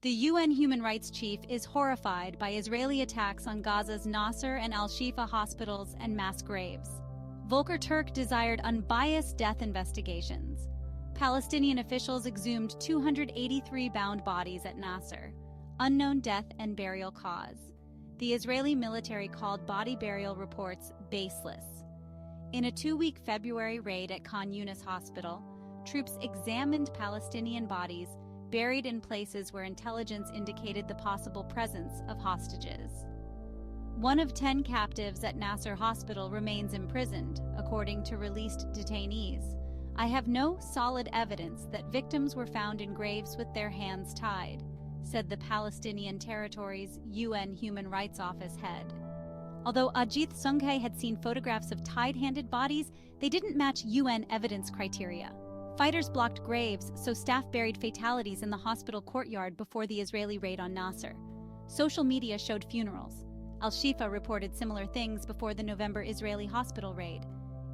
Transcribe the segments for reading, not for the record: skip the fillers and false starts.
The UN human rights chief is horrified by Israeli attacks on Gaza's Nasser and Al-Shifa hospitals and mass graves. Volker Turk desired unbiased death investigations. Palestinian officials exhumed 283 bound bodies at Nasser. Unknown death and burial cause. The Israeli military called body burial reports baseless. In a 2-week February raid at Khan Yunis Hospital, troops examined Palestinian bodies buried in places where intelligence indicated the possible presence of hostages. One of 10 captives at Nasser Hospital remains imprisoned, according to released detainees. I have no solid evidence that victims were found in graves with their hands tied, said the Palestinian Territory's UN Human Rights Office head. Although Ajit Sunghay had seen photographs of tied-handed bodies, they didn't match UN evidence criteria. Fighters blocked graves, so staff buried fatalities in the hospital courtyard before the Israeli raid on Nasser. Social media showed funerals. Al-Shifa reported similar things before the November Israeli hospital raid.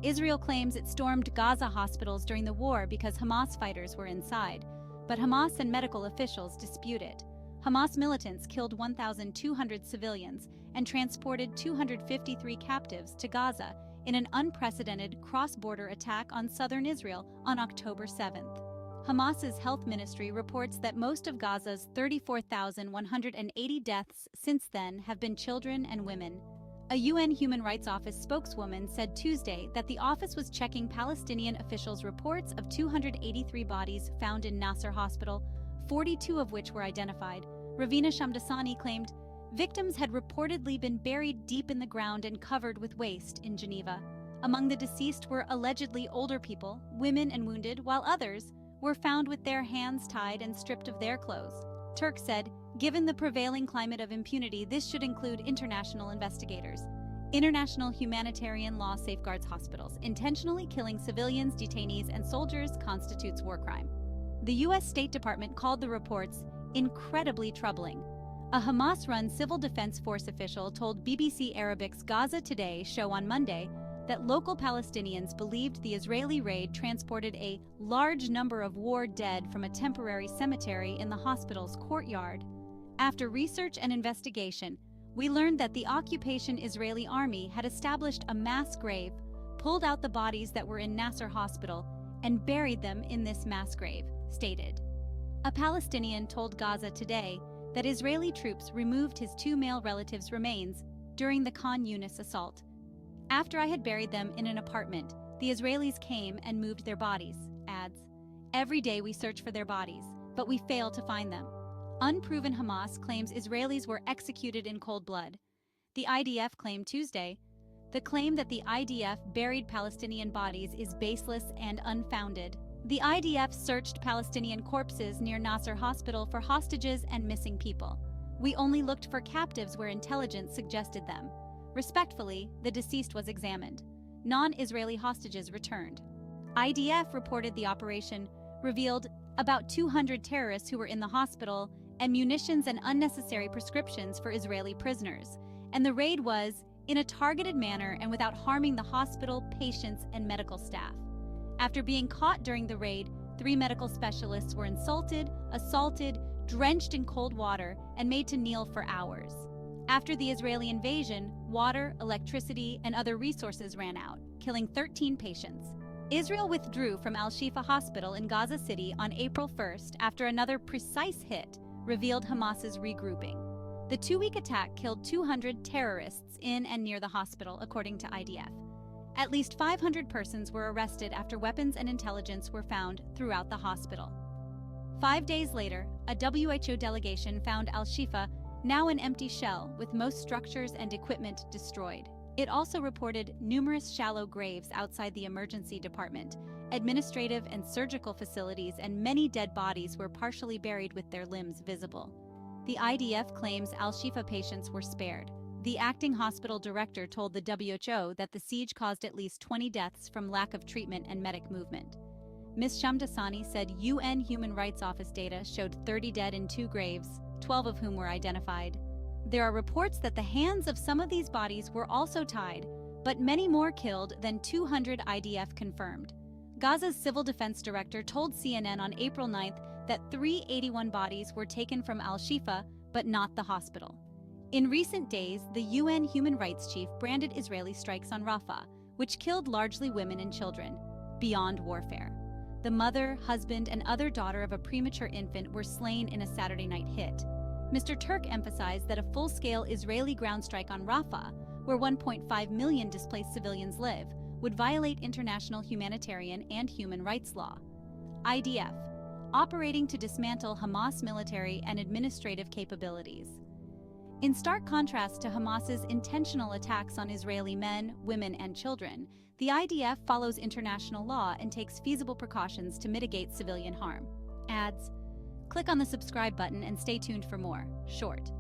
Israel claims it stormed Gaza hospitals during the war because Hamas fighters were inside, but Hamas and medical officials dispute it. Hamas militants killed 1,200 civilians and transported 253 captives to Gaza in an unprecedented cross-border attack on southern Israel on October 7th. Hamas's health ministry reports that most of Gaza's 34,180 deaths since then have been children and women. A UN Human Rights Office spokeswoman said Tuesday that the office was checking Palestinian officials' reports of 283 bodies found in Nasser Hospital, 42 of which were identified. Ravina Shamdasani claimed victims had reportedly been buried deep in the ground and covered with waste in Geneva. Among the deceased were allegedly older people, women and wounded, while others were found with their hands tied and stripped of their clothes. Turk said, given the prevailing climate of impunity, this should include international investigators. International humanitarian law safeguards hospitals. Intentionally killing civilians, detainees, and soldiers constitutes war crime. The U.S. State Department called the reports incredibly troubling. A Hamas-run civil defense force official told BBC Arabic's Gaza Today show on Monday that local Palestinians believed the Israeli raid transported a large number of war dead from a temporary cemetery in the hospital's courtyard. After research and investigation, we learned that the occupation Israeli army had established a mass grave, pulled out the bodies that were in Nasser Hospital, and buried them in this mass grave, stated. A Palestinian told Gaza Today that Israeli troops removed his 2 male relatives' remains during the Khan Yunis assault. After I had buried them in an apartment, the Israelis came and moved their bodies, adds. Every day we search for their bodies, but we fail to find them. Unproven Hamas claims Israelis were executed in cold blood. The IDF claimed Tuesday. The claim that the IDF buried Palestinian bodies is baseless and unfounded. The IDF searched Palestinian corpses near Nasser Hospital for hostages and missing people. We only looked for captives where intelligence suggested them. Respectfully, the deceased was examined. Non-Israeli hostages returned. IDF reported the operation revealed about 200 terrorists who were in the hospital and munitions and unnecessary prescriptions for Israeli prisoners. And the raid was in a targeted manner and without harming the hospital, patients, and medical staff. After being caught during the raid, 3 medical specialists were insulted, assaulted, drenched in cold water, and made to kneel for hours. After the Israeli invasion, water, electricity, and other resources ran out, killing 13 patients. Israel withdrew from Al-Shifa Hospital in Gaza City on April 1st after another precise hit revealed Hamas's regrouping. The 2-week attack killed 200 terrorists in and near the hospital, according to IDF. At least 500 persons were arrested after weapons and intelligence were found throughout the hospital. 5 days later, a WHO delegation found Al-Shifa now an empty shell with most structures and equipment destroyed. It also reported numerous shallow graves outside the emergency department, administrative and surgical facilities, and many dead bodies were partially buried with their limbs visible. The IDF claims Al-Shifa patients were spared. The acting hospital director told the WHO that the siege caused at least 20 deaths from lack of treatment and medic movement. Ms. Shamdasani said UN Human Rights Office data showed 30 dead in 2 graves, 12 of whom were identified. There are reports that the hands of some of these bodies were also tied, but many more killed than 200 IDF confirmed. Gaza's civil defense director told CNN on April 9th that 381 bodies were taken from Al-Shifa, but not the hospital. In recent days, the UN human rights chief branded Israeli strikes on Rafah, which killed largely women and children, beyond warfare. The mother, husband, and other daughter of a premature infant were slain in a Saturday night hit. Mr. Turk emphasized that a full-scale Israeli ground strike on Rafah, where 1.5 million displaced civilians live, would violate international humanitarian and human rights law. IDF, operating to dismantle Hamas military and administrative capabilities. In stark contrast to Hamas's intentional attacks on Israeli men, women, and children, the IDF follows international law and takes feasible precautions to mitigate civilian harm. Ads. Click on the subscribe button and stay tuned for more. Short.